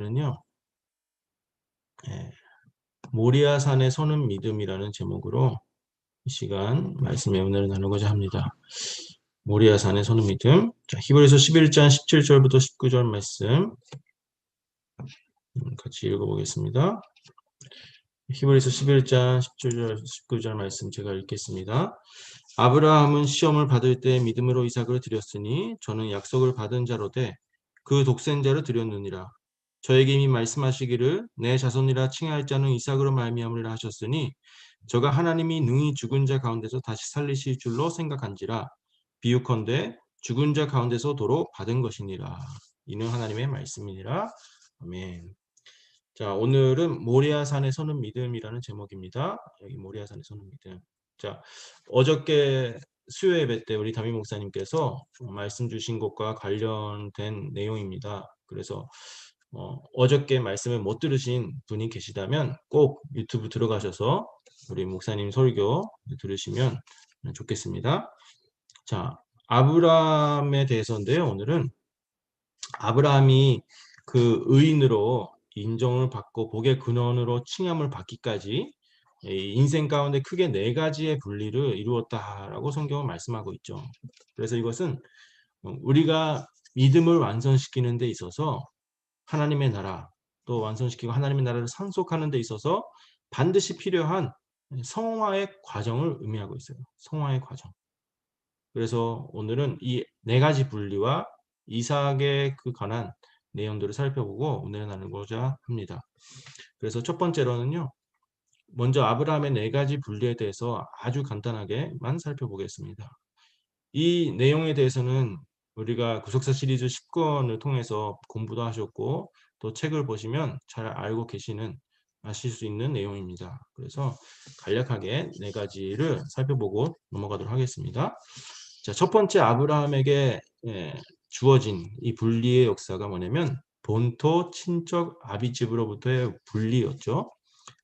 오늘은요, 예, 모리아산에 서는 믿음이라는 제목으로 이 시간 말씀 예언을 나누고자 합니다. 모리아산에 서는 믿음. 자, 히브리서 11장 17절부터 19절 말씀 같이 읽어보겠습니다. 히브리서 11장 17절 19절 말씀 제가 읽겠습니다. 아브라함은 시험을 받을 때 믿음으로 이삭을 드렸으니 저는 약속을 받은 자로되 그 독생자를 드렸느니라. 저에게 이미 말씀하시기를 내 자손이라 칭할 자는 이삭으로 말미암으리라 하셨으니 저가 하나님이 능히 죽은 자 가운데서 다시 살리실 줄로 생각한지라. 비유컨대 죽은 자 가운데서 도로 받은 것이니라. 이는 하나님의 말씀이니라. 아멘. 자, 오늘은 모리아산에 서는 믿음이라는 제목입니다. 여기 모리아산에 서는 믿음. 자, 어저께 수요 예배 때 우리 담임 목사님께서 말씀 주신 것과 관련된 내용입니다. 그래서 어저께 말씀을 못 들으신 분이 계시다면 꼭 유튜브 들어가셔서 우리 목사님 설교 들으시면 좋겠습니다. 자, 아브라함에 대해서인데요. 오늘은 아브라함이 그 의인으로 인정을 받고 복의 근원으로 칭함을 받기까지 이 인생 가운데 크게 네 가지의 분리를 이루었다라고 성경은 말씀하고 있죠. 그래서 이것은 우리가 믿음을 완성시키는 데 있어서 하나님의 나라 또 완성시키고 하나님의 나라를 상속하는 데 있어서 반드시 필요한 성화의 과정을 의미하고 있어요. 성화의 과정. 그래서 오늘은 이 네 가지 분리와 이삭에 그 관한 내용들을 살펴보고 오늘 나누고자 합니다. 그래서 첫 번째로는요. 먼저 아브라함의 네 가지 분리에 대해서 아주 간단하게만 살펴보겠습니다. 이 내용에 대해서는 우리가 구속사 시리즈 10권을 통해서 공부도 하셨고 또 책을 보시면 잘 알고 계시는 아실 수 있는 내용입니다. 그래서 간략하게 네 가지를 살펴보고 넘어가도록 하겠습니다. 자, 첫 번째 아브라함에게 주어진 이 분리의 역사가 뭐냐면 본토 친척 아비집으로부터의 분리였죠.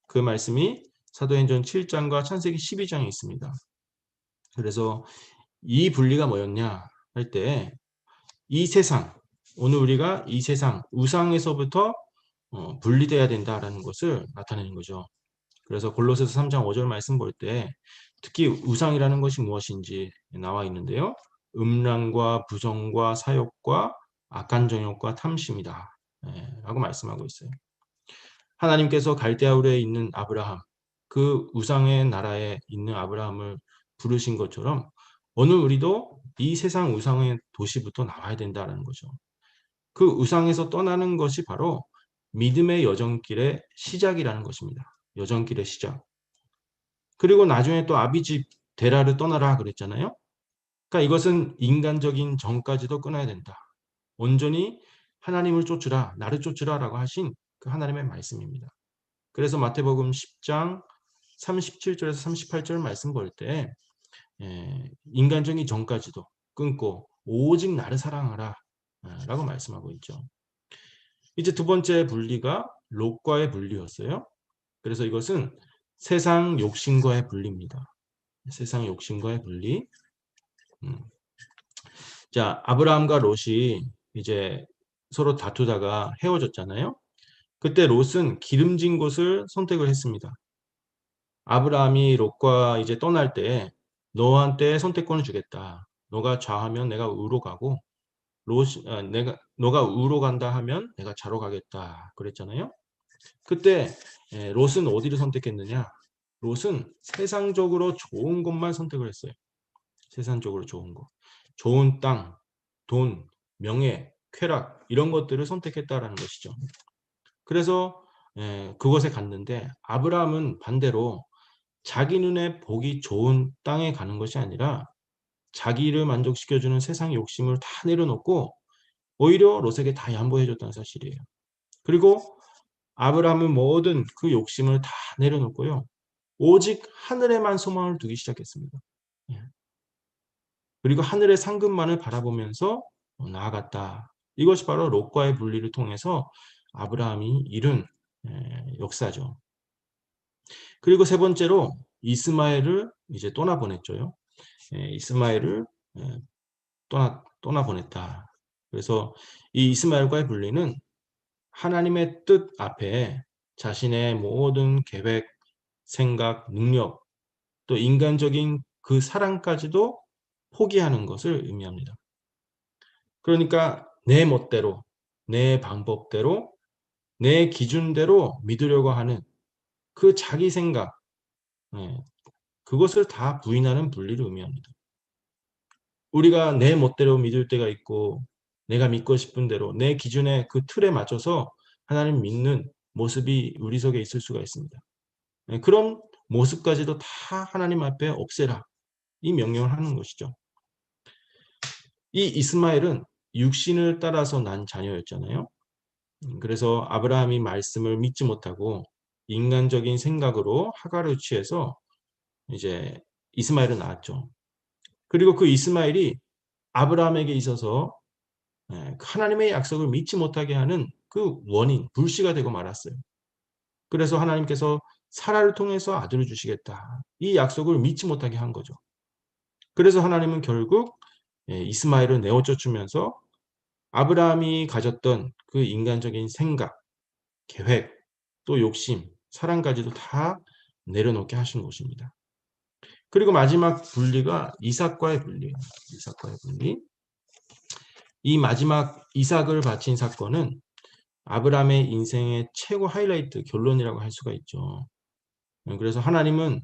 그 말씀이 사도행전 7장과 창세기 12장에 있습니다. 그래서 이 분리가 뭐였냐 할 때 이 세상, 오늘 우리가 이 세상 우상에서부터 분리돼야 된다라는 것을 나타내는 거죠. 그래서 골로새서 3장 5절 말씀 볼 때 특히 우상이라는 것이 무엇인지 나와 있는데요. 음란과 부정과 사욕과 악한 정욕과 탐심이다. 라고 말씀하고 있어요. 하나님께서 갈대아우르에 있는 아브라함, 그 우상의 나라에 있는 아브라함을 부르신 것처럼 오늘 우리도 이 세상 우상의 도시부터 나와야 된다는 거죠. 그 우상에서 떠나는 것이 바로 믿음의 여정길의 시작이라는 것입니다. 여정길의 시작. 그리고 나중에 또 아비집 데라를 떠나라 그랬잖아요. 그러니까 이것은 인간적인 정까지도 끊어야 된다. 온전히 하나님을 쫓으라, 나를 쫓으라라고 하신 그 하나님의 말씀입니다. 그래서 마태복음 10장 37절에서 38절 말씀 볼 때 인간적인 정까지도 끊고 오직 나를 사랑하라 라고 말씀하고 있죠. 이제 두 번째 분리가 롯과의 분리였어요. 그래서 이것은 세상 욕심과의 분리입니다. 세상 욕심과의 분리. 자, 아브라함과 롯이 이제 서로 다투다가 헤어졌잖아요. 그때 롯은 기름진 곳을 선택을 했습니다. 아브라함이 롯과 이제 떠날 때 너한테 선택권을 주겠다. 너가 좌하면 내가 우로 가고 너가 우로 간다 하면 내가 좌로 가겠다. 그랬잖아요. 그때 롯은 어디를 선택했느냐? 롯은 세상적으로 좋은 것만 선택을 했어요. 세상적으로 좋은 것. 좋은 땅, 돈, 명예, 쾌락 이런 것들을 선택했다라는 것이죠. 그래서 그것에 갔는데 아브라함은 반대로 자기 눈에 보기 좋은 땅에 가는 것이 아니라 자기를 만족시켜주는 세상 욕심을 다 내려놓고 오히려 롯에게 다 양보해줬다는 사실이에요. 그리고 아브라함은 모든 그 욕심을 다 내려놓고요. 오직 하늘에만 소망을 두기 시작했습니다. 예. 그리고 하늘의 상급만을 바라보면서 나아갔다. 이것이 바로 롯과의 분리를 통해서 아브라함이 이룬 역사죠. 그리고 세 번째로 이스마엘을 이제 떠나보냈죠. 이스마엘을 떠나보냈다. 그래서 이 이스마엘과의 분리는 하나님의 뜻 앞에 자신의 모든 계획, 생각, 능력, 또 인간적인 그 사랑까지도 포기하는 것을 의미합니다. 그러니까 내 멋대로, 내 방법대로, 내 기준대로 믿으려고 하는 그 자기 생각, 예, 그것을 다 부인하는 분리를 의미합니다. 우리가 내 멋대로 믿을 때가 있고 내가 믿고 싶은 대로 내 기준의 그 틀에 맞춰서 하나님 믿는 모습이 우리 속에 있을 수가 있습니다. 예, 그런 모습까지도 다 하나님 앞에 없애라. 이 명령을 하는 것이죠. 이 이스마엘은 육신을 따라서 난 자녀였잖아요. 그래서 아브라함이 말씀을 믿지 못하고 인간적인 생각으로 하가를 취해서 이제 이스마엘을 낳았죠. 그리고 그 이스마엘이 아브라함에게 있어서 하나님의 약속을 믿지 못하게 하는 그 원인, 불씨가 되고 말았어요. 그래서 하나님께서 사라를 통해서 아들을 주시겠다. 이 약속을 믿지 못하게 한 거죠. 그래서 하나님은 결국 이스마엘을 내어 쫓으면서 아브라함이 가졌던 그 인간적인 생각, 계획, 또 욕심, 사랑까지도 다 내려놓게 하신 것입니다. 그리고 마지막 분리가 이삭과의 분리예요. 이삭과의 분리. 이 마지막 이삭을 바친 사건은 아브라함의 인생의 최고 하이라이트 결론이라고 할 수가 있죠. 그래서 하나님은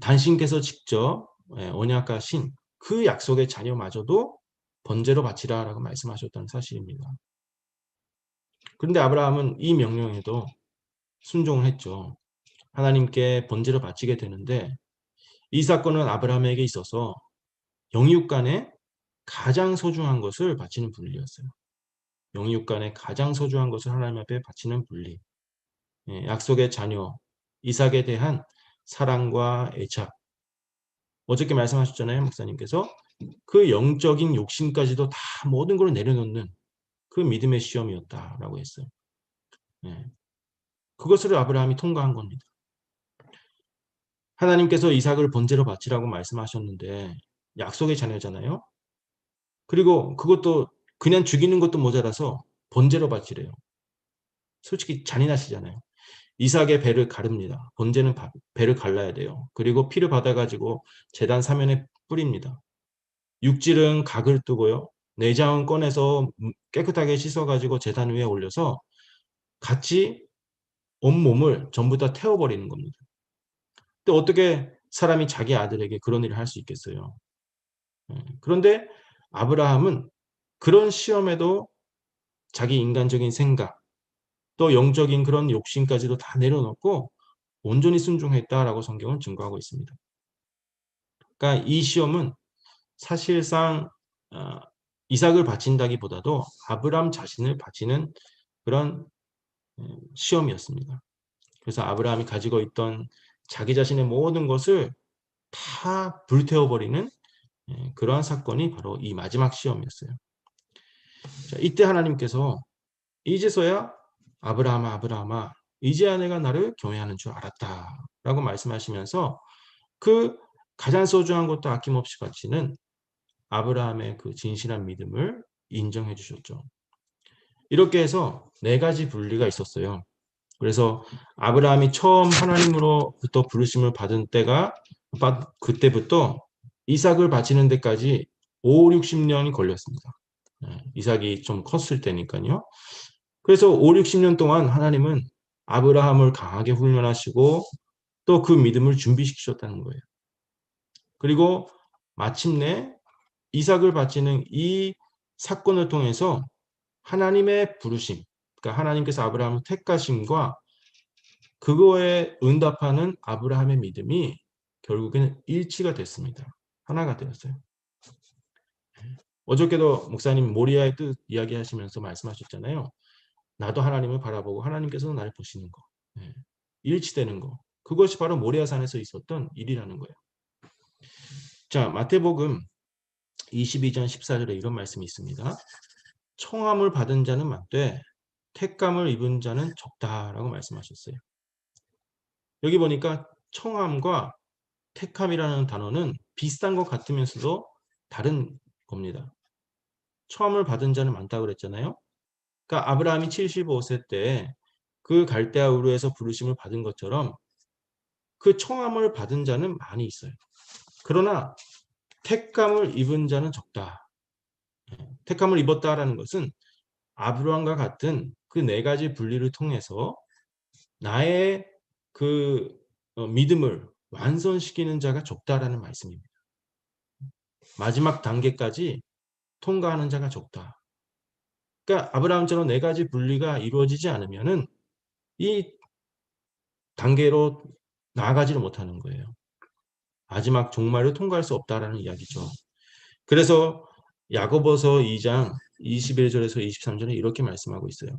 당신께서 직접 언약하신 그 약속의 자녀마저도 번제로 바치라라고 말씀하셨다는 사실입니다. 그런데 아브라함은 이 명령에도 순종을 했죠. 하나님께 번제로 바치게 되는데 이 사건은 아브라함에게 있어서 영육 간에 가장 소중한 것을 바치는 분리였어요. 영육 간에 가장 소중한 것을 하나님 앞에 바치는 분리. 약속의 자녀 이삭에 대한 사랑과 애착. 어저께 말씀하셨잖아요, 목사님께서. 그 영적인 욕심까지도 다 모든 걸 내려놓는 그 믿음의 시험이었다라고 했어요. 예. 그것을 아브라함이 통과한 겁니다. 하나님께서 이삭을 번제로 바치라고 말씀하셨는데 약속의 자녀잖아요. 그리고 그것도 그냥 죽이는 것도 모자라서 번제로 바치래요. 솔직히 잔인하시잖아요. 이삭의 배를 가릅니다. 번제는 배를 갈라야 돼요. 그리고 피를 받아가지고 제단 사면에 뿌립니다. 육질은 각을 뜨고요. 내장은 꺼내서 깨끗하게 씻어가지고 제단 위에 올려서 같이 온몸을 전부 다 태워버리는 겁니다. 근데 어떻게 사람이 자기 아들에게 그런 일을 할 수 있겠어요? 그런데 아브라함은 그런 시험에도 자기 인간적인 생각, 또 영적인 그런 욕심까지도 다 내려놓고 온전히 순종했다라고 성경은 증거하고 있습니다. 그러니까 이 시험은 사실상 이삭을 바친다기보다도 아브라함 자신을 바치는 그런 시험이었습니다. 그래서 아브라함이 가지고 있던 자기 자신의 모든 것을 다 불태워버리는 그러한 사건이 바로 이 마지막 시험이었어요. 자, 이때 하나님께서 이제서야 아브라함아 아브라함아 이제야 내가 나를 경외하는 줄 알았다 라고 말씀하시면서 그 가장 소중한 것도 아낌없이 바치는 아브라함의 그 진실한 믿음을 인정해 주셨죠. 이렇게 해서 네 가지 분리가 있었어요. 그래서 아브라함이 처음 하나님으로부터 부르심을 받은 때가 그때부터 이삭을 바치는 데까지 5, 60년이 걸렸습니다. 이삭이 좀 컸을 때니까요. 그래서 5, 60년 동안 하나님은 아브라함을 강하게 훈련하시고 또 그 믿음을 준비시키셨다는 거예요. 그리고 마침내 이삭을 바치는 이 사건을 통해서 하나님의 부르심, 그러니까 하나님께서 아브라함을 택하심과 그거에 응답하는 아브라함의 믿음이 결국에는 일치가 됐습니다. 하나가 되었어요. 어저께도 목사님 모리아의 뜻 이야기하시면서 말씀하셨잖아요. 나도 하나님을 바라보고 하나님께서도 나를 보시는 거. 일치되는 거. 그것이 바로 모리아산에서 있었던 일이라는 거예요. 자, 마태복음 22장 14절에 이런 말씀이 있습니다. 청함을 받은 자는 많되 택감을 입은 자는 적다라고 말씀하셨어요. 여기 보니까 청함과 택함이라는 단어는 비슷한 것 같으면서도 다른 겁니다. 청함을 받은 자는 많다고 그랬잖아요. 그러니까 아브라함이 75세 때 그 갈대아 우르에서 부르심을 받은 것처럼 그 청함을 받은 자는 많이 있어요. 그러나 택감을 입은 자는 적다. 택감을 입었다라는 것은 아브라함과 같은 그 네 가지 분리를 통해서 나의 그 믿음을 완성시키는 자가 적다라는 말씀입니다. 마지막 단계까지 통과하는 자가 적다. 그러니까 아브라함처럼 네 가지 분리가 이루어지지 않으면은 이 단계로 나아가지를 못하는 거예요. 마지막 종말을 통과할 수 없다라는 이야기죠. 그래서 야고보서 2장 21절에서 23절에 이렇게 말씀하고 있어요.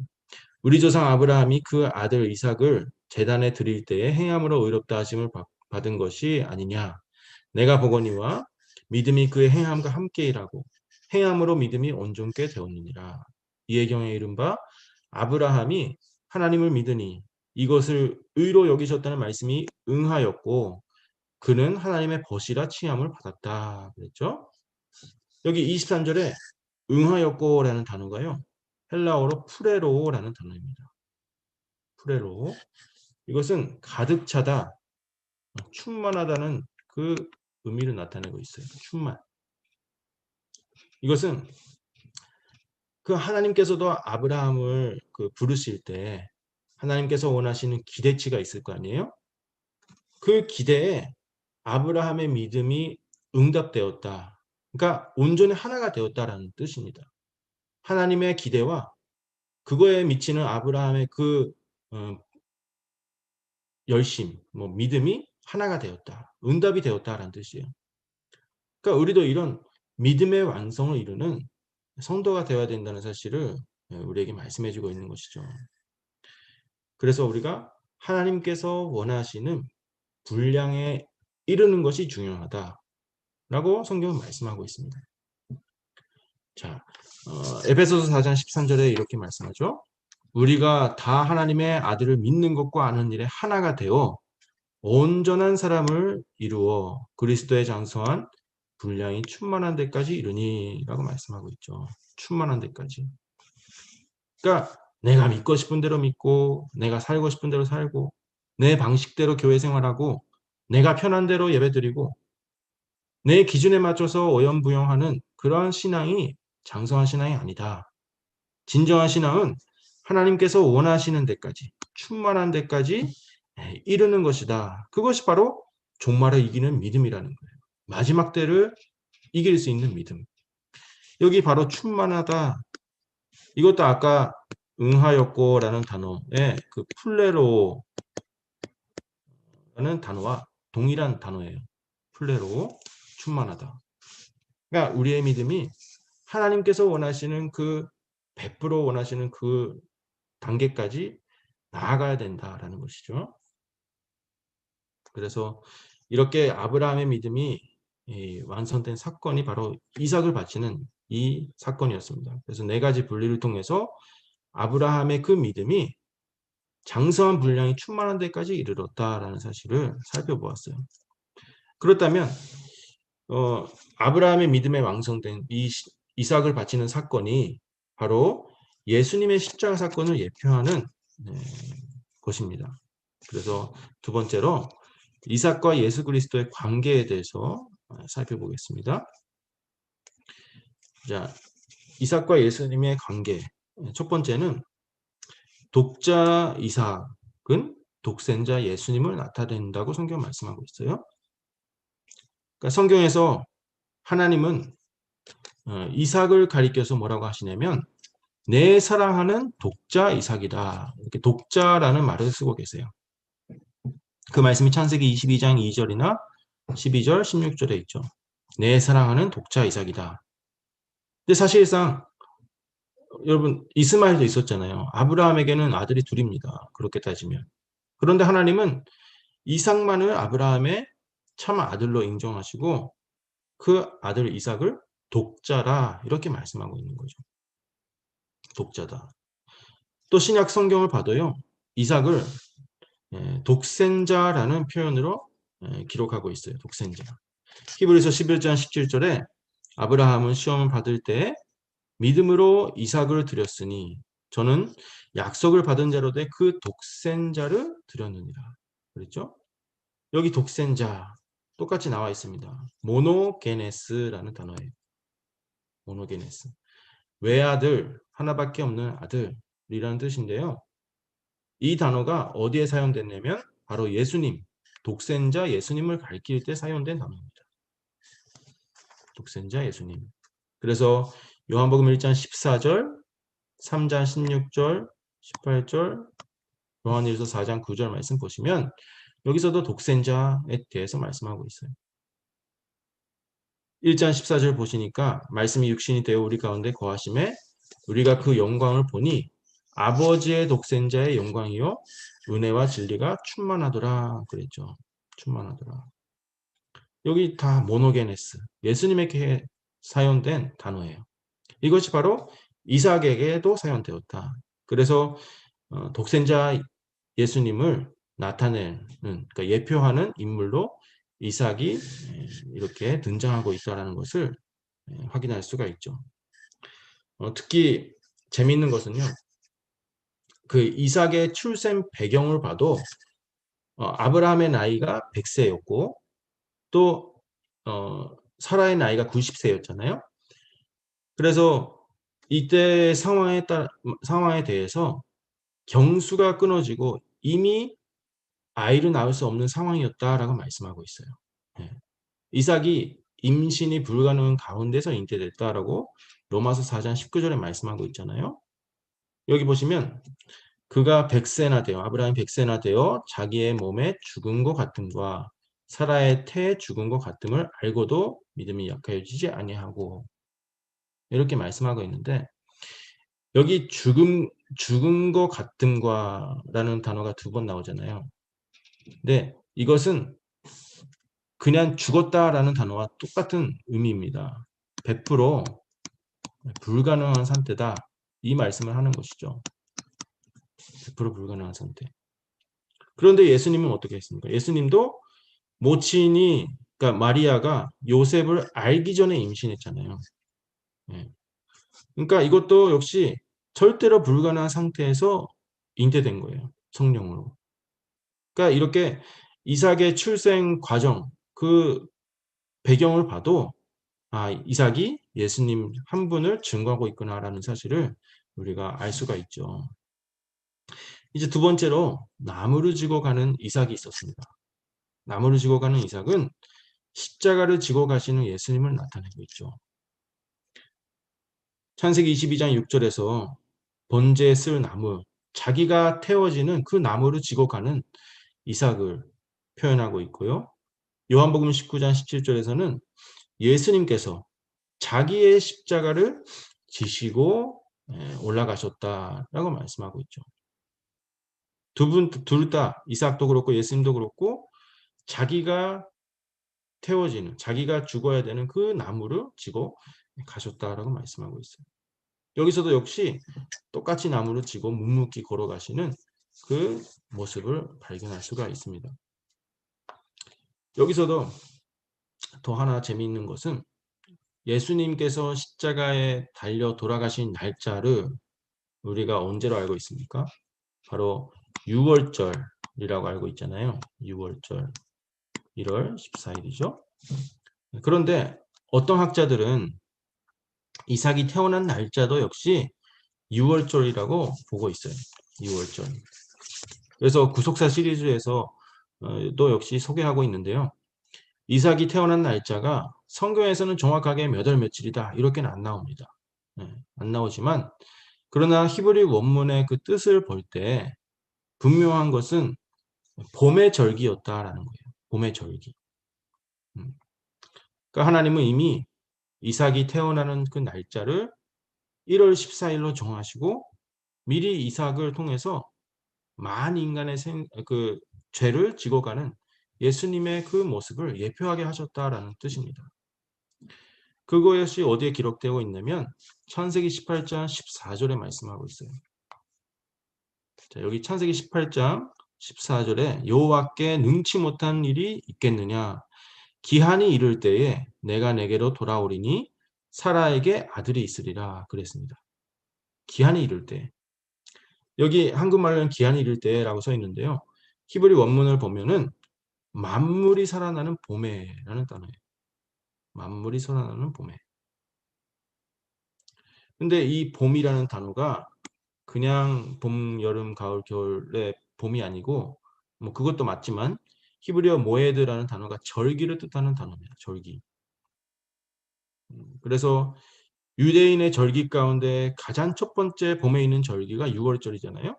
우리 조상 아브라함이 그 아들 이삭을 제단에 드릴 때에 행함으로 의롭다 하심을 받은 것이 아니냐. 내가 보거니와 믿음이 그의 행함과 함께 일하고 행함으로 믿음이 온전케 되었느니라. 이의 경에 이른바 아브라함이 하나님을 믿으니 이것을 의로 여기셨다는 말씀이 응하였고 그는 하나님의 벗이라 칭함을 받았다. 그랬죠? 여기 23절에 응하였고라는 단어가요. 헬라어로 프레로라는 단어입니다. 프레로. 이것은 가득 차다, 충만하다는 그 의미를 나타내고 있어요. 충만. 이것은 그 하나님께서도 아브라함을 그 부르실 때 하나님께서 원하시는 기대치가 있을 거 아니에요? 그 기대에 아브라함의 믿음이 응답되었다. 그러니까 온전히 하나가 되었다라는 뜻입니다. 하나님의 기대와 그거에 미치는 아브라함의 그 열심, 뭐 믿음이 하나가 되었다. 응답이 되었다라는 뜻이에요. 그러니까 우리도 이런 믿음의 완성을 이루는 성도가 되어야 된다는 사실을 우리에게 말씀해 주고 있는 것이죠. 그래서 우리가 하나님께서 원하시는 분량에 이르는 것이 중요하다라고 성경은 말씀하고 있습니다. 자, 에베소서 4장 13절에 이렇게 말씀하죠. 우리가 다 하나님의 아들을 믿는 것과 아는 일에 하나가 되어 온전한 사람을 이루어 그리스도의 장성한 분량이 충만한 데까지 이르니라고 말씀하고 있죠. 충만한 데까지. 그러니까 내가 믿고 싶은 대로 믿고 내가 살고 싶은 대로 살고 내 방식대로 교회 생활하고 내가 편한 대로 예배드리고 내 기준에 맞춰서 오염부용하는 그런 신앙이 장성한 신앙이 아니다. 진정한 신앙은 하나님께서 원하시는 데까지 충만한 데까지 이르는 것이다. 그것이 바로 종말을 이기는 믿음이라는 거예요. 마지막 때를 이길 수 있는 믿음. 여기 바로 충만하다. 이것도 아까 응하였고라는 단어의 그 플레로라는 단어와 동일한 단어예요. 플레로, 충만하다. 그러니까 우리의 믿음이 하나님께서 원하시는 그 베풀어 원하시는 그 단계까지 나아가야 된다라는 것이죠. 그래서 이렇게 아브라함의 믿음이 완성된 사건이 바로 이삭을 바치는 이 사건이었습니다. 그래서 네 가지 분리를 통해서 아브라함의 그 믿음이 장성한 분량이 충만한 데까지 이르렀다라는 사실을 살펴보았어요. 그렇다면 아브라함의 믿음에 완성된 이 이삭을 바치는 사건이 바로 예수님의 십자가 사건을 예표하는 것입니다. 그래서 두 번째로 이삭과 예수 그리스도의 관계에 대해서 살펴보겠습니다. 자, 이삭과 예수님의 관계. 첫 번째는 독자 이삭은 독생자 예수님을 나타낸다고 성경 말씀하고 있어요. 그러니까 성경에서 하나님은 이삭을 가리켜서 뭐라고 하시냐면 내 사랑하는 독자 이삭이다. 이렇게 독자라는 말을 쓰고 계세요. 그 말씀이 창세기 22장 2절이나 12절, 16절에 있죠. 내 사랑하는 독자 이삭이다. 근데 사실상 여러분 이스마엘도 있었잖아요. 아브라함에게는 아들이 둘입니다. 그렇게 따지면. 그런데 하나님은 이삭만을 아브라함의 참 아들로 인정하시고 그 아들 이삭을 독자라 이렇게 말씀하고 있는 거죠. 독자다. 또 신약 성경을 봐도요. 이삭을 독생자라는 표현으로 기록하고 있어요. 독생자. 히브리서 11장 17절에 아브라함은 시험을 받을 때 믿음으로 이삭을 드렸으니 저는 약속을 받은 자로 돼 그 독생자를 드렸느니라. 그랬죠? 여기 독생자 똑같이 나와 있습니다. 모노게네스라는 단어예요. 모노게네스. 외아들, 하나밖에 없는 아들이라는 뜻인데요. 이 단어가 어디에 사용됐냐면 바로 예수님, 독생자 예수님을 가리킬 때 사용된 단어입니다. 독생자 예수님. 그래서 요한복음 1장 14절, 3장 16절, 18절, 요한일서 4장 9절 말씀 보시면 여기서도 독생자에 대해서 말씀하고 있어요. 1장 14절 보시니까 말씀이 육신이 되어 우리 가운데 거하심에 우리가 그 영광을 보니 아버지의 독생자의 영광이요 은혜와 진리가 충만하더라 그랬죠. 충만하더라. 여기 다 모노게네스, 예수님에게 사용된 단어예요. 이것이 바로 이삭에게도 사용되었다. 그래서 독생자 예수님을 나타내는, 그러니까 예표하는 인물로 이삭이 이렇게 등장하고 있다는 것을 확인할 수가 있죠. 특히 재미있는 것은요. 그 이삭의 출생 배경을 봐도 아브라함의 나이가 100세였고 또 사라의 나이가 90세였잖아요. 그래서 이때 상황에 대해서 경수가 끊어지고 이미 아이를 낳을 수 없는 상황이었다라고 말씀하고 있어요. 예. 이삭이 임신이 불가능한 가운데서 잉태됐다라고 로마서 4장 19절에 말씀하고 있잖아요. 여기 보시면 그가 100세나 되어 아브라함이 100세나 되어 자기의 몸에 죽은 것 같음과 사라의 태에 죽은 것 같음을 알고도 믿음이 약해지지 아니하고 이렇게 말씀하고 있는데 여기 죽은 것 같음과라는 단어가 2번 나오잖아요. 근데 이것은 그냥 죽었다라는 단어와 똑같은 의미입니다. 100% 불가능한 상태다. 이 말씀을 하는 것이죠. 100% 불가능한 상태. 그런데 예수님은 어떻게 했습니까? 예수님도 모친이 그러니까 마리아가 요셉을 알기 전에 임신했잖아요. 예. 그러니까 이것도 역시 절대로 불가능한 상태에서 잉태된 거예요. 성령으로. 그러니까 이렇게 이삭의 출생 과정 그 배경을 봐도 이삭이 예수님 한 분을 증거하고 있구나라는 사실을 우리가 알 수가 있죠. 이제 2번째로 나무를 지고 가는 이삭이 있었습니다. 나무를 지고 가는 이삭은 십자가를 지고 가시는 예수님을 나타내고 있죠. 창세기 22장 6절에서 번제에 쓸 나무, 자기가 태워지는 그 나무를 지고 가는 이삭을 표현하고 있고요. 요한복음 19장 17절에서는 예수님께서 자기의 십자가를 지시고 올라가셨다라고 말씀하고 있죠. 둘 다 이삭도 그렇고 예수님도 그렇고 자기가 태워지는 자기가 죽어야 되는 그 나무를 지고 가셨다라고 말씀하고 있어요. 여기서도 역시 똑같이 나무를 지고 묵묵히 걸어가시는 그 모습을 발견할 수가 있습니다. 여기서도 더 하나 재미있는 것은 예수님께서 십자가에 달려 돌아가신 날짜를 우리가 언제로 알고 있습니까? 바로 6월절이라고 알고 있잖아요. 6월절 1월 14일이죠. 그런데 어떤 학자들은 이삭이 태어난 날짜도 역시 6월절이라고 보고 있어요. 6월절. 그래서 구속사 시리즈에서 또 역시 소개하고 있는데요. 이삭이 태어난 날짜가 성경에서는 정확하게 몇 월 며칠이다 이렇게는 안 나옵니다. 안 나오지만 그러나 히브리 원문의 그 뜻을 볼 때 분명한 것은 봄의 절기였다라는 거예요. 봄의 절기. 그러니까 하나님은 이미 이삭이 태어나는 그 날짜를 1월 14일로 정하시고 미리 이삭을 통해서 만 인간의 그 죄를 지고 가는 예수님의 그 모습을 예표하게 하셨다라는 뜻입니다. 그것이 어디에 기록되고 있냐면 창세기 18장 14절에 말씀하고 있어요. 자, 여기 창세기 18장 14절에 여호와께 능치 못한 일이 있겠느냐 기한이 이를 때에 내가 내게로 돌아오리니 사라에게 아들이 있으리라 그랬습니다. 기한이 이를 때 여기 한국말로는 기한이 이를 때라고 써 있는데요. 히브리 원문을 보면은 만물이 살아나는 봄에라는 단어예요. 만물이 살아나는 봄에. 근데 이 봄이라는 단어가 그냥 봄, 여름, 가을, 겨울의 봄이 아니고 뭐 그것도 맞지만 히브리어 모에드라는 단어가 절기를 뜻하는 단어입니다. 절기. 그래서 유대인의 절기 가운데 가장 첫 번째 봄에 있는 절기가 6월절이잖아요.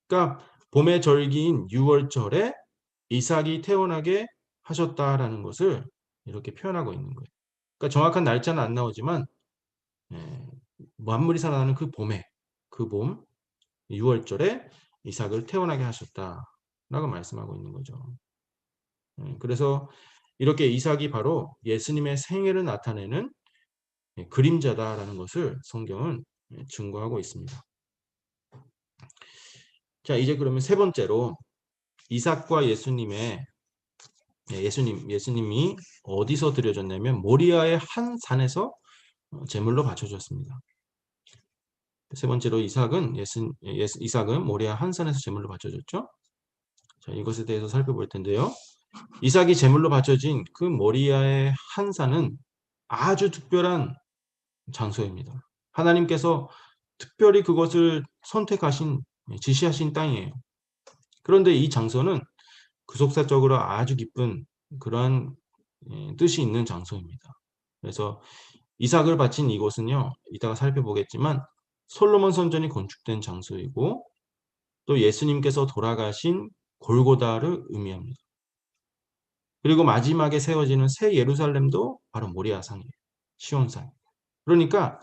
그러니까 봄의 절기인 6월절에 이삭이 태어나게 하셨다라는 것을 이렇게 표현하고 있는 거예요. 그러니까 정확한 날짜는 안 나오지만 예, 만물이 살아나는 그 봄에 그 봄 6월절에 이삭을 태어나게 하셨다라고 말씀하고 있는 거죠. 그래서 이렇게 이삭이 바로 예수님의 생애를 나타내는 그림자다라는 것을 성경은 증거하고 있습니다. 자, 이제 그러면 세 번째로 이삭과 예수님이 어디서 드려졌냐면 모리아의 한 산에서 제물로 바쳐졌습니다. 세 번째로 이삭은 모리아 한 산에서 제물로 바쳐졌죠. 자, 이것에 대해서 살펴볼 텐데요. 이삭이 제물로 바쳐진 그 모리아의 한 산은 아주 특별한 장소입니다. 하나님께서 특별히 그것을 지시하신 땅이에요. 그런데 이 장소는 구속사적으로 아주 기쁜 그러한 뜻이 있는 장소입니다. 그래서 이삭을 바친 이곳은요, 이따가 살펴보겠지만 솔로몬 선전이 건축된 장소이고 또 예수님께서 돌아가신 골고다를 의미합니다. 그리고 마지막에 세워지는 새 예루살렘도 바로 모리아산이에요. 시온산. 그러니까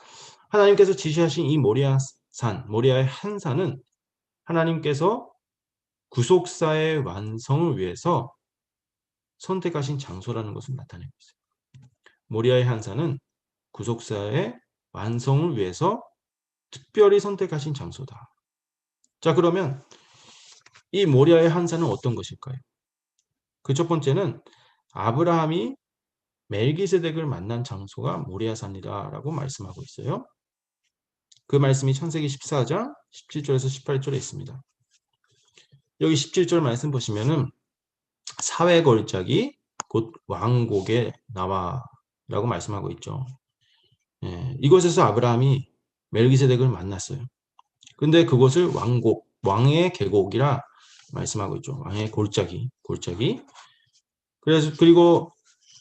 하나님께서 지시하신 이 모리아의 한 산은 하나님께서 구속사의 완성을 위해서 선택하신 장소라는 것을 나타내고 있어요. 모리아의 한 산은 구속사의 완성을 위해서 특별히 선택하신 장소다. 자, 그러면 이 모리아의 한 산은 어떤 것일까요? 그 첫 번째는 아브라함이 멜기세덱을 만난 장소가 모리아산이다라고 말씀하고 있어요. 그 말씀이 창세기 14장 17절에서 18절에 있습니다. 여기 17절 말씀 보시면은 사회 걸작이 곧 왕곡에 나와라고 말씀하고 있죠. 이곳에서 아브라함이 멜기세덱을 만났어요. 근데 그것을 왕의 계곡이라 말씀하고 있죠. 왕의 골짜기. 그리고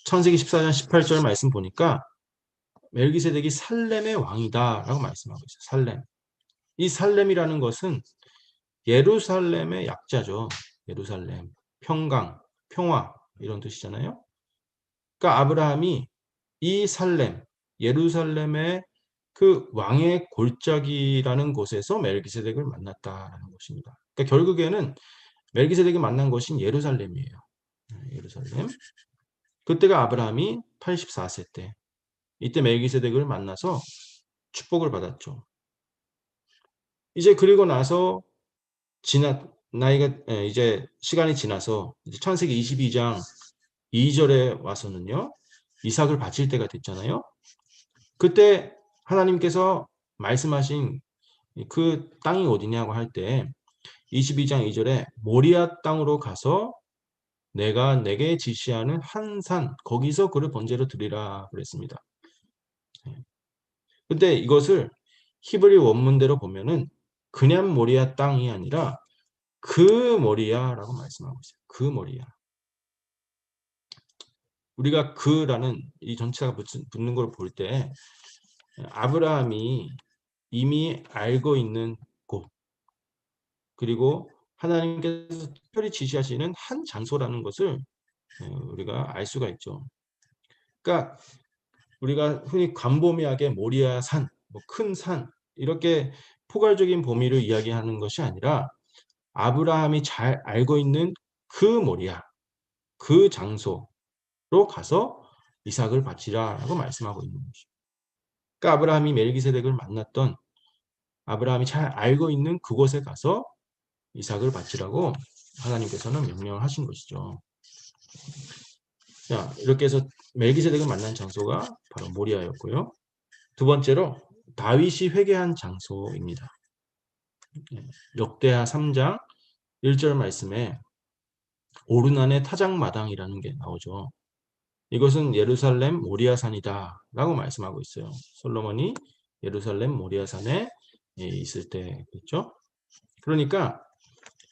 창세기 14장 18절 말씀 보니까 멜기세덱이 살렘의 왕이다라고 말씀하고 있어요. 살렘. 이 살렘이라는 것은 예루살렘의 약자죠. 예루살렘, 평강, 평화 이런 뜻이잖아요. 그러니까 아브라함이 이 예루살렘의 그 왕의 골짜기라는 곳에서 멜기세덱을 만났다라는 것입니다. 그러니까 결국에는 멜기세덱이 만난 것인 예루살렘이에요. 예루살렘. 그때가 아브라함이 84세 때 이때 멜기세덱을 만나서 축복을 받았죠. 이제 그리고 나서 이제 시간이 지나서 이제 창세기 22장 2절에 와서는요. 이삭을 바칠 때가 됐잖아요. 그때 하나님께서 말씀하신 그 땅이 어디냐고 할 때 22장 2절에 모리아 땅으로 가서 내가 내게 지시하는 한 산 거기서 그를 번제로 드리라 그랬습니다. 근데 이것을 히브리 원문대로 보면은 그냥 모리아 땅이 아니라 그 모리아라고 말씀하고 있어요. 그 모리아. 우리가 그라는 이 전치사가 붙는 걸 볼 때 아브라함이 이미 알고 있는 곳 그리고 하나님께서 특별히 지시하시는 한 장소라는 것을 우리가 알 수가 있죠. 그러니까 우리가 흔히 광범위하게 모리아 산, 뭐 큰 산 이렇게 포괄적인 범위를 이야기하는 것이 아니라 아브라함이 잘 알고 있는 그 모리아, 그 장소로 가서 이삭을 바치라라고 말씀하고 있는 것이죠. 그러니까 아브라함이 멜기세덱을 만났던 아브라함이 잘 알고 있는 그곳에 가서 이삭을 바치라고 하나님께서는 명령을 하신 것이죠. 자, 이렇게 해서 멜기세덱을 만난 장소가 바로 모리아였고요. 두 번째로 다윗이 회개한 장소입니다. 역대하 3장 1절 말씀에 오르난의 타작마당이라는 게 나오죠. 이것은 예루살렘 모리아산이다 라고 말씀하고 있어요. 솔로몬이 예루살렘 모리아산에 있을 때 그렇죠. 그러니까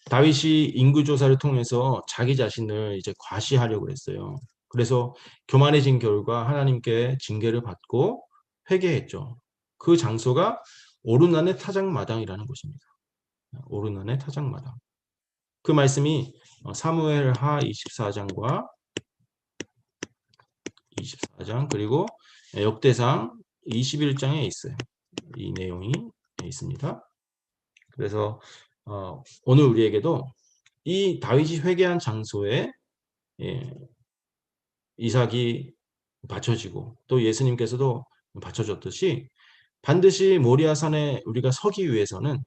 다윗이 인구조사를 통해서 자기 자신을 이제 과시하려고 했어요. 그래서 교만해진 결과 하나님께 징계를 받고 회개했죠. 그 장소가 오르난의 타작마당이라는 곳입니다. 오르난의 타작마당. 그 말씀이 사무엘하 24장과 24장 그리고 역대상 21장에 있어요. 이 내용이 있습니다. 그래서 오늘 우리에게도 이 다윗이 회개한 장소에 이삭이 바쳐지고 또 예수님께서도 바쳐졌듯이 반드시 모리아산에 우리가 서기 위해서는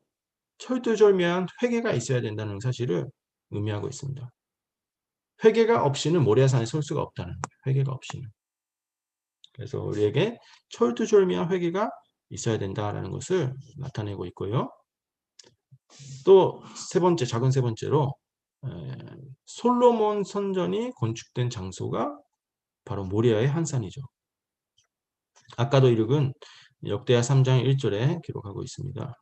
철두절미한 회개가 있어야 된다는 사실을 의미하고 있습니다. 회개가 없이는 모리아산에 설 수가 없다는 거예요. 회개가 없이는. 그래서 우리에게 철두절미한 회개가 있어야 된다라는 것을 나타내고 있고요. 또 세 번째, 작은 세 번째로 솔로몬 선전이 건축된 장소가 바로 모리아의 한산이죠. 아까도 이룩은 역대하 3장 1절에 기록하고 있습니다.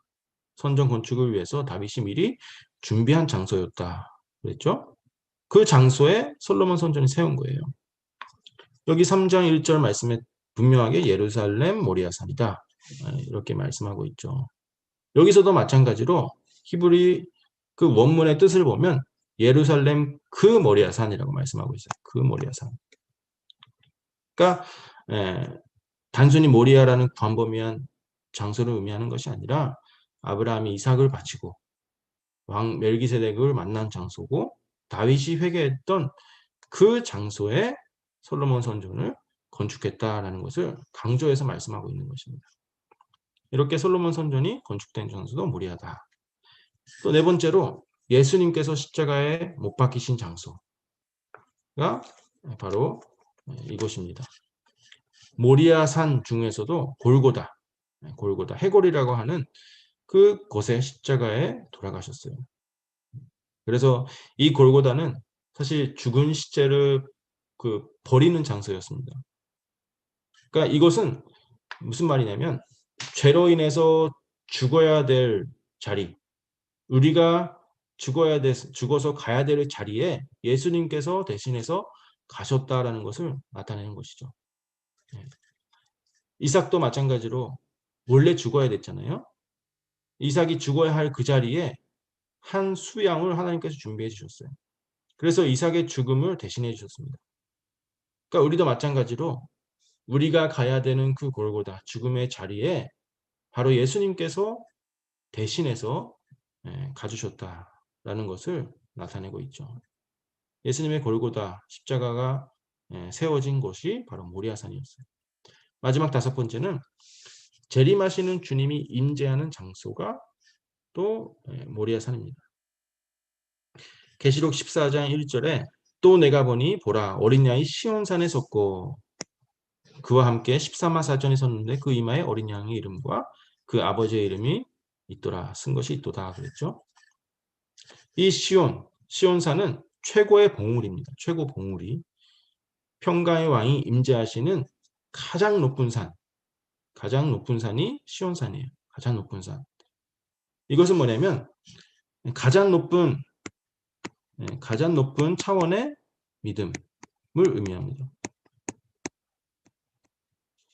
선전 건축을 위해서 다윗이 미리 준비한 장소였다. 그랬죠? 그 장소에 솔로몬 선전이 세운 거예요. 여기 3장 1절 말씀에 분명하게 예루살렘 모리아산이다. 이렇게 말씀하고 있죠. 여기서도 마찬가지로 히브리 그 원문의 뜻을 보면 예루살렘 그 모리아산이라고 말씀하고 있어요. 그 모리아산. 그러니까 단순히 모리아라는 광범위한 장소를 의미하는 것이 아니라 아브라함이 이삭을 바치고 왕 멜기세덱을 만난 장소고 다윗이 회개했던 그 장소에 솔로몬 선전을 건축했다라는 것을 강조해서 말씀하고 있는 것입니다. 이렇게 솔로몬 선전이 건축된 장소도 모리아다. 또 네 번째로 예수님께서 십자가에 못 박히신 장소가 바로 이곳입니다. 모리아산 중에서도 골고다, 해골이라고 하는 그 곳에 십자가에 돌아가셨어요. 그래서 이 골고다는 사실 죽은 시체를 버리는 장소였습니다. 그러니까 이것은 무슨 말이냐면 죄로 죽어야 될 자리, 우리가 죽어서 가야 될 자리에 예수님께서 대신해서 가셨다라는 것을 나타내는 것이죠. 이삭도 마찬가지로 원래 죽어야 됐잖아요. 이삭이 죽어야 할 그 자리에 한 수양을 하나님께서 준비해 주셨어요. 그래서 이삭의 죽음을 대신해 주셨습니다. 그러니까 우리도 마찬가지로 우리가 가야 되는 그 골고다 죽음의 자리에 바로 예수님께서 대신해서 가주셨다라는 것을 나타내고 있죠. 예수님의 골고다 십자가가 세워진 곳이 바로 모리아산이었어요. 마지막 다섯 번째는 재림하시는 주님이 임재하는 장소가 또 모리아산입니다. 계시록 14장 1절에 또 내가 보니 보라 어린 양이 시온산에 섰고 그와 함께 14만 4천이 섰는데 그 이마에 어린 양의 이름과 그 아버지의 이름이 있더라. 쓴 것이 있도다 그랬죠. 이 시온산은 최고의 봉우리입니다. 최고 봉우리. 평강의 왕이 임재하시는 가장 높은 산이 시온산이에요. 가장 높은 산. 이것은 뭐냐면 가장 높은 차원의 믿음을 의미합니다.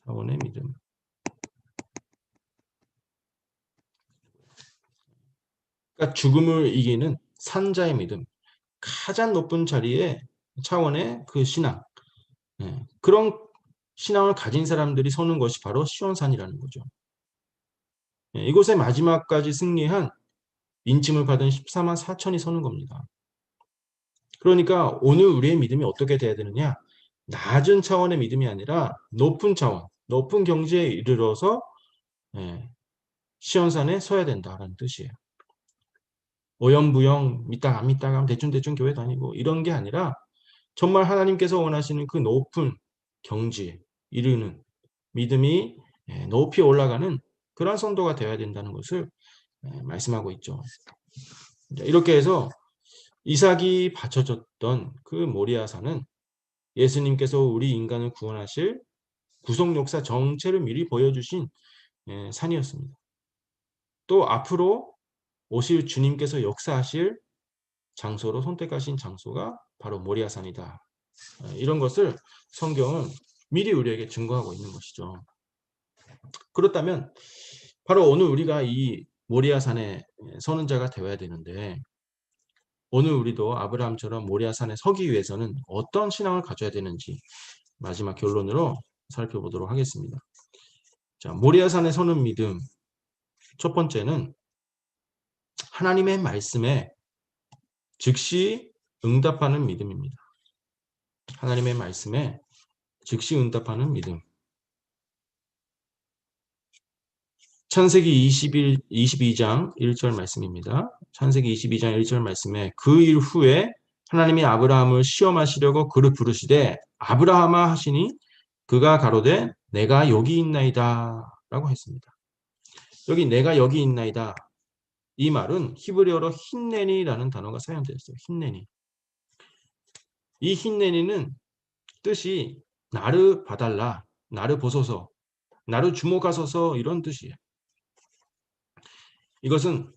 차원의 믿음. 그러니까 죽음을 이기는 산자의 믿음. 가장 높은 자리에 차원의 그 신앙. 그런 신앙을 가진 사람들이 서는 것이 바로 시온산이라는 거죠. 이곳에 마지막까지 승리한 인침을 받은 14만 4천이 서는 겁니다. 그러니까 오늘 우리의 믿음이 어떻게 돼야 되느냐? 낮은 차원의 믿음이 아니라 높은 차원, 높은 경지에 이르러서 시온산에 서야 된다는 뜻이에요. 오염부영 믿다가 안 믿다가 하면 대충 교회 다니고 이런 게 아니라 정말 하나님께서 원하시는 그 높은 경지에 이르는 믿음이 높이 올라가는 그런 성도가 되어야 된다는 것을 말씀하고 있죠. 이렇게 해서 이삭이 바쳐졌던 그 모리아산은 예수님께서 우리 인간을 구원하실 구속 역사 정체를 미리 보여주신 산이었습니다. 또 앞으로 오실 주님께서 역사하실 장소로 선택하신 장소가 바로 모리아산이다. 이런 것을 성경은 미리 우리에게 증거하고 있는 것이죠. 그렇다면 바로 오늘 우리가 이 모리아산에 서는 자가 되어야 되는데 오늘 우리도 아브라함처럼 모리아산에 서기 위해서는 어떤 신앙을 가져야 되는지 마지막 결론으로 살펴보도록 하겠습니다. 자, 모리아산에 서는 믿음. 첫 번째는 하나님의 말씀에 즉시 응답하는 믿음입니다. 하나님의 말씀에 즉시 응답하는 믿음. 창세기 22장 1절 말씀입니다. 창세기 22장 1절 말씀에 그 일 후에 하나님이 아브라함을 시험하시려고 그를 부르시되 아브라함아 하시니 그가 가로되 내가 여기 있나이다 라고 했습니다. 여기 내가 여기 있나이다. 이 말은 히브리어로 힌네니라는 단어가 사용되어 있어요. 힌네니. 이 힌네니는 뜻이 나를 봐달라, 나를 보소서, 나를 주목하소서 이런 뜻이에요. 이것은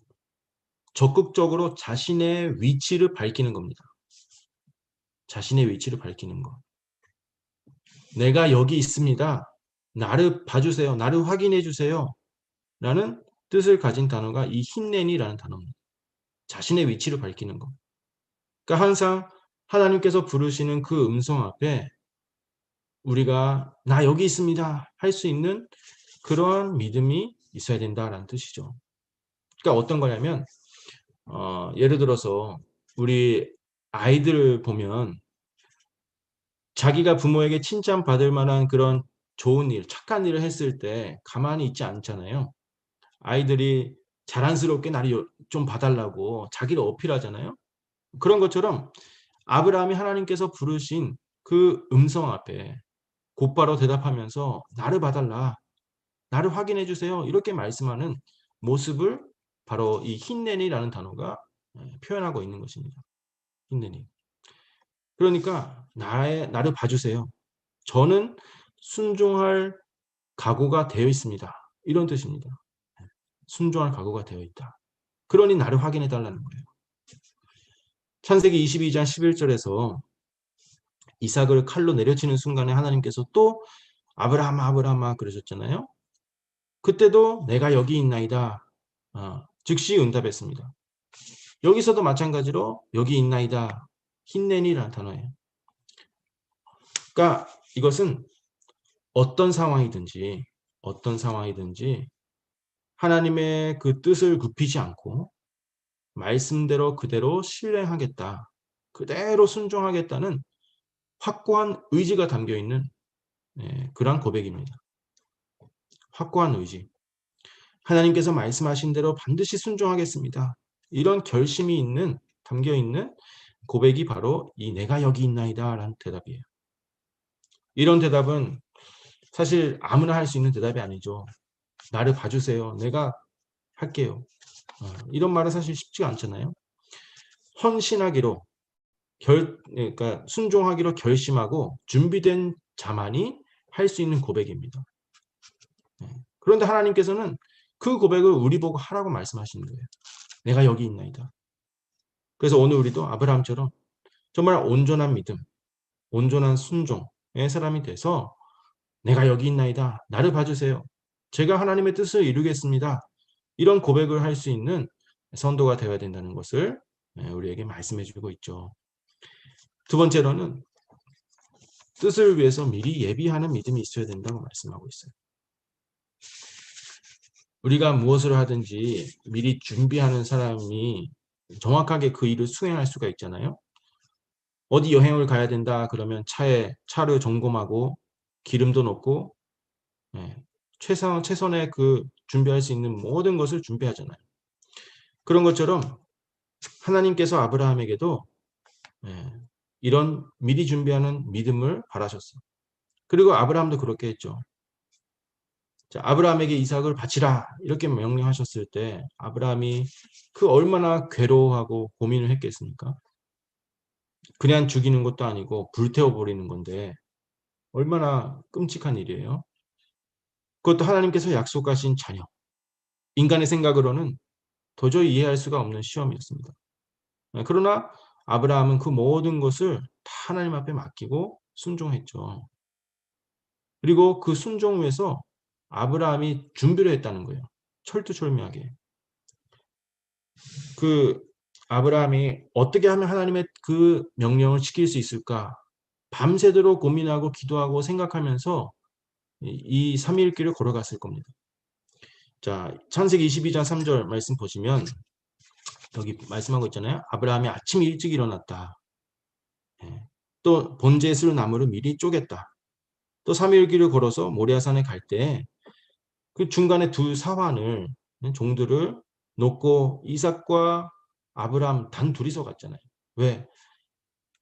적극적으로 자신의 위치를 밝히는 겁니다. 자신의 위치를 밝히는 것. 내가 여기 있습니다. 나를 봐주세요. 나를 확인해 주세요. 라는 뜻을 가진 단어가 이 힌넨이라는 단어입니다. 자신의 위치를 밝히는 것. 그러니까 항상 하나님께서 부르시는 그 음성 앞에 우리가 나 여기 있습니다. 할 수 있는 그러한 믿음이 있어야 된다라는 뜻이죠. 그러니까 어떤 거냐면 예를 들어서 우리 아이들을 보면 자기가 부모에게 칭찬받을 만한 그런 좋은 일, 착한 일을 했을 때 가만히 있지 않잖아요. 아이들이 자랑스럽게 나를 좀 봐달라고 자기를 어필하잖아요. 그런 것처럼 아브라함이 하나님께서 부르신 그 음성 앞에 곧바로 대답하면서 나를 봐달라, 나를 확인해 주세요. 이렇게 말씀하는 모습을 바로 이 힌넨이라는 단어가 표현하고 있는 것입니다. 힌넨이. 그러니까 나를 봐주세요. 저는 순종할 각오가 되어 있습니다. 이런 뜻입니다. 순종할 각오가 되어 있다. 그러니 나를 확인해 달라는 거예요. 창세기 22장 11절에서 이삭을 칼로 내려치는 순간에 하나님께서 또 아브라함아 아브라함아 그러셨잖아요. 그때도 내가 여기 있나이다. 즉시 응답했습니다. 여기서도 마찬가지로 여기 있나이다. 힌넨이라는 단어예요. 그러니까 이것은 어떤 상황이든지 하나님의 그 뜻을 굽히지 않고 말씀대로 그대로 실행하겠다. 그대로 순종하겠다는 확고한 의지가 담겨 있는 그러한 고백입니다. 확고한 의지. 하나님께서 말씀하신 대로 반드시 순종하겠습니다. 이런 결심이 담겨 있는 고백이 바로 이 내가 여기 있나이다 라는 대답이에요. 이런 대답은 사실 아무나 할 수 있는 대답이 아니죠. 나를 봐주세요. 내가 할게요. 이런 말은 사실 쉽지가 않잖아요. 헌신하기로 그러니까 순종하기로 결심하고 준비된 자만이 할 수 있는 고백입니다. 그런데 하나님께서는 그 고백을 우리 보고 하라고 말씀하시는 거예요. 내가 여기 있나이다. 그래서 오늘 우리도 아브라함처럼 정말 온전한 믿음, 온전한 순종의 사람이 돼서 내가 여기 있나이다. 나를 봐주세요. 제가 하나님의 뜻을 이루겠습니다. 이런 고백을 할 수 있는 성도가 되어야 된다는 것을 우리에게 말씀해 주고 있죠. 두 번째로는 뜻을 위해서 미리 예비하는 믿음이 있어야 된다고 말씀하고 있어요. 우리가 무엇을 하든지 미리 준비하는 사람이 정확하게 그 일을 수행할 수가 있잖아요. 어디 여행을 가야 된다 그러면 차를 점검하고 기름도 넣고 최선의 그 준비할 수 있는 모든 것을 준비하잖아요. 그런 것처럼 하나님께서 아브라함에게도 이런 미리 준비하는 믿음을 바라셨어요. 그리고 아브라함도 그렇게 했죠. 자, 아브라함에게 이삭을 바치라 이렇게 명령하셨을 때 아브라함이 그 얼마나 괴로워하고 고민을 했겠습니까? 그냥 죽이는 것도 아니고 불태워 버리는 건데 얼마나 끔찍한 일이에요. 그것도 하나님께서 약속하신 자녀. 인간의 생각으로는 도저히 이해할 수가 없는 시험이었습니다. 그러나 아브라함은 그 모든 것을 다 하나님 앞에 맡기고 순종했죠. 그리고 그 순종 위에서 아브라함이 준비를 했다는 거예요. 철두철미하게. 그 아브라함이 어떻게 하면 하나님의 그 명령을 지킬 수 있을까? 밤새도록 고민하고 기도하고 생각하면서 이 삼위일길을 걸어갔을 겁니다. 자, 창세기 22장 3절 말씀 보시면 여기 말씀하고 있잖아요. 아브라함이 아침 일찍 일어났다. 예. 또 본제술 나무를 미리 쪼갰다. 또 삼위일길을 걸어서 모리아산에 갈 때 그 중간에 두 사환을 종들을 놓고 이삭과 아브라함 단 둘이서 갔잖아요. 왜?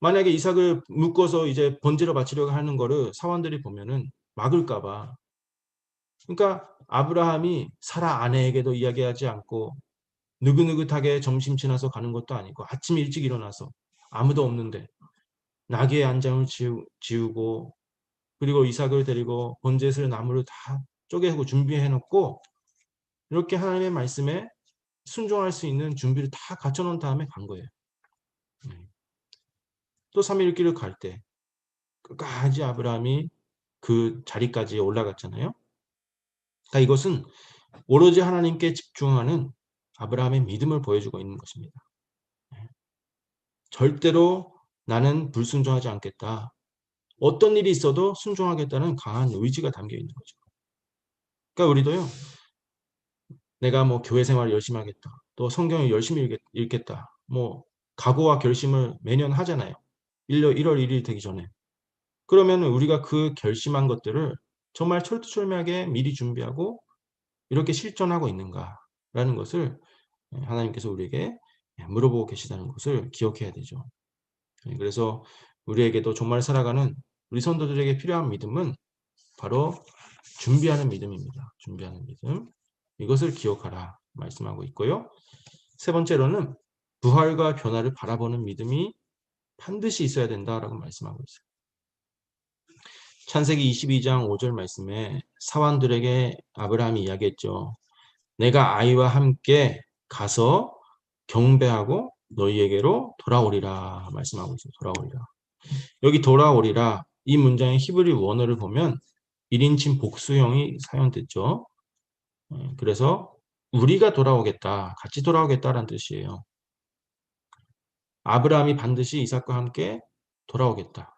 만약에 이삭을 묶어서 이제 번제로 바치려고 하는 거를 사환들이 보면은 막을까 봐. 그러니까 아브라함이 사라 아내에게도 이야기하지 않고 느긋느긋하게 점심 지나서 가는 것도 아니고 아침 일찍 일어나서 아무도 없는데 나귀의 안장을 지우고 그리고 이삭을 데리고 번제술 나무를 다 쪼개고 준비해 놓고 이렇게 하나님의 말씀에 순종할 수 있는 준비를 다 갖춰 놓은 다음에 간 거예요. 또 3일 길을 갈 때 끝까지 아브라함이 그 자리까지 올라갔잖아요. 그러니까 이것은 오로지 하나님께 집중하는 아브라함의 믿음을 보여주고 있는 것입니다. 절대로 나는 불순종하지 않겠다. 어떤 일이 있어도 순종하겠다는 강한 의지가 담겨 있는 거죠. 그러니까 우리도요. 내가 뭐 교회 생활을 열심히 하겠다. 또 성경을 열심히 읽겠다. 뭐 각오와 결심을 매년 하잖아요. 1월 1일 되기 전에. 그러면 우리가 그 결심한 것들을 정말 철두철미하게 미리 준비하고 이렇게 실천하고 있는가라는 것을 하나님께서 우리에게 물어보고 계시다는 것을 기억해야 되죠. 그래서 우리에게도 정말 살아가는 우리 성도들에게 필요한 믿음은 바로 준비하는 믿음입니다. 준비하는 믿음. 이것을 기억하라 말씀하고 있고요. 세 번째로는 부활과 변화를 바라보는 믿음이 반드시 있어야 된다라고 말씀하고 있어요. 창세기 22장 5절 말씀에 사환들에게 아브라함이 이야기했죠. 내가 아이와 함께 가서 경배하고 너희에게로 돌아오리라 말씀하고 있어요. 돌아오리라. 여기 돌아오리라 이 문장의 히브리 원어를 보면 1인칭 복수형이 사용됐죠. 그래서 우리가 돌아오겠다, 같이 돌아오겠다라는 뜻이에요. 아브라함이 반드시 이삭과 함께 돌아오겠다.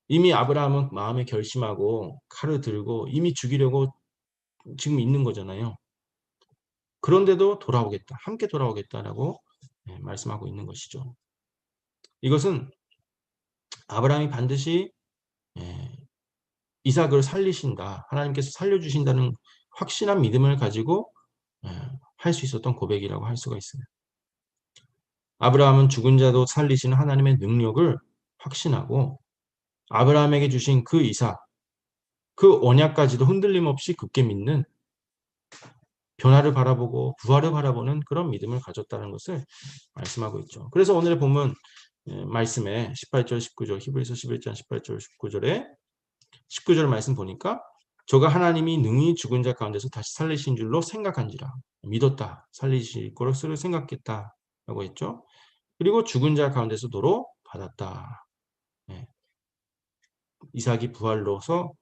이미 아브라함은 마음에 결심하고 칼을 들고 이미 죽이려고 지금 있는 거잖아요. 그런데도 돌아오겠다, 함께 돌아오겠다라고 말씀하고 있는 것이죠. 이것은 아브라함이 반드시 이삭을 살리신다, 하나님께서 살려주신다는 확신한 믿음을 가지고 할 수 있었던 고백이라고 할 수가 있어요. 아브라함은 죽은 자도 살리시는 하나님의 능력을 확신하고 아브라함에게 주신 그 이삭, 그 언약까지도 흔들림 없이 굳게 믿는 변화를 바라보고 부활을 바라보는 그런 믿음을 가졌다는 것을 말씀하고 있죠. 그래서 오늘의 본문 말씀에 18절 19절 히브리서 11장 18절 19절 말씀 보니까 저가 하나님이 능히 죽은 자 가운데서 다시 살리신 줄로 생각한지라 믿었다. 살리실 것을 생각했다. 라고 했죠. 그리고 죽은 자 가운데서 도로 받았다. 예. 이삭이 부활로서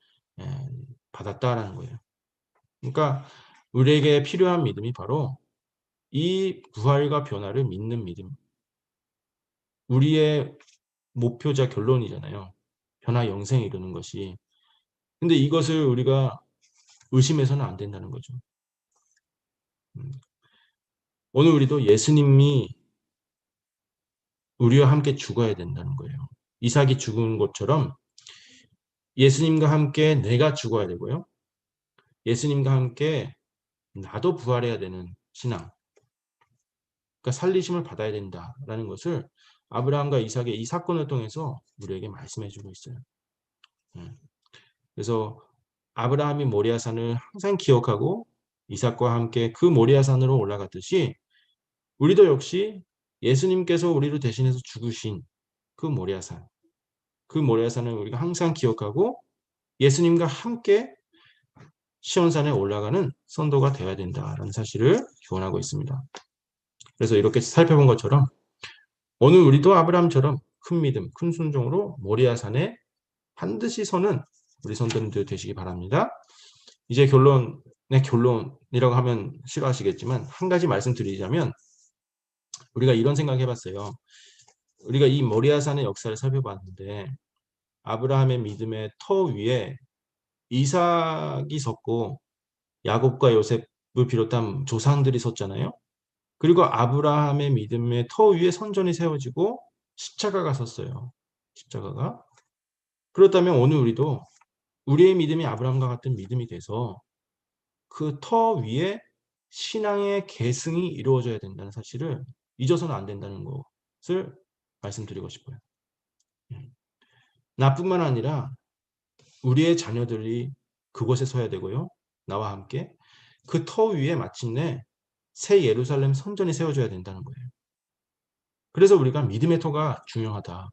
받았다라는 거예요. 그러니까 우리에게 필요한 믿음이 바로 이 부활과 변화를 믿는 믿음. 우리의 목표자 결론이잖아요. 변화 영생에 이르는 것이. 근데 이것을 우리가 의심해서는 안 된다는 거죠. 오늘 우리도 예수님이 우리와 함께 죽어야 된다는 거예요. 이삭이 죽은 것처럼 예수님과 함께 내가 죽어야 되고요. 예수님과 함께 나도 부활해야 되는 신앙. 그러니까 살리심을 받아야 된다라는 것을 아브라함과 이삭의 이 사건을 통해서 우리에게 말씀해 주고 있어요. 그래서 아브라함이 모리아산을 항상 기억하고 이삭과 함께 그 모리아산으로 올라갔듯이 우리도 역시 예수님께서 우리를 대신해서 죽으신 그 모리아산, 그 모리아산을 우리가 항상 기억하고 예수님과 함께 시온산에 올라가는 선도가 되어야 된다라는 사실을 교훈하고 있습니다. 그래서 이렇게 살펴본 것처럼 오늘 우리도 아브라함처럼 큰 믿음, 큰 순종으로 모리아산에 반드시 서는 우리 성도님들 되시기 바랍니다. 이제 결론이라고 하면 싫어하시겠지만 한 가지 말씀드리자면 우리가 이런 생각 해봤어요. 우리가 이 모리아산의 역사를 살펴봤는데 아브라함의 믿음의 터 위에 이삭이 섰고 야곱과 요셉을 비롯한 조상들이 섰잖아요. 그리고 아브라함의 믿음의 터 위에 선전이 세워지고 십자가가 섰어요. 십자가가. 그렇다면 오늘 우리도 우리의 믿음이 아브라함과 같은 믿음이 돼서 그 터 위에 신앙의 계승이 이루어져야 된다는 사실을 잊어서는 안 된다는 것을 말씀드리고 싶어요. 나뿐만 아니라 우리의 자녀들이 그곳에 서야 되고요. 나와 함께 그 터 위에 마침내 새 예루살렘 선전이 세워져야 된다는 거예요. 그래서 우리가 믿음의 터가 중요하다.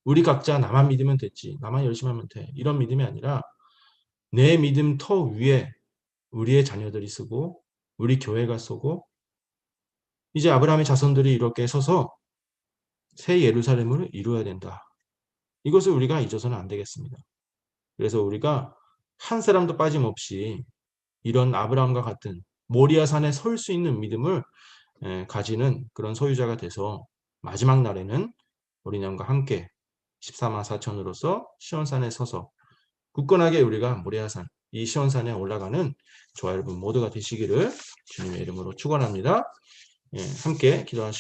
우리 각자 나만 믿으면 됐지. 나만 열심히 하면 돼. 이런 믿음이 아니라 내 믿음 터 위에 우리의 자녀들이 서고 우리 교회가 서고 이제 아브라함의 자손들이 이렇게 서서 새 예루살렘을 이루어야 된다. 이것을 우리가 잊어서는 안 되겠습니다. 그래서 우리가 한 사람도 빠짐없이 이런 아브라함과 같은 모리아산에 설 수 있는 믿음을 가지는 그런 소유자가 돼서 마지막 날에는 어린 양과 함께 14만 4천으로서 시온산에 서서 굳건하게 우리가 모리아산 이 시온산에 올라가는 저와 여러분 모두가 되시기를 주님의 이름으로 축원합니다. 함께 기도하시고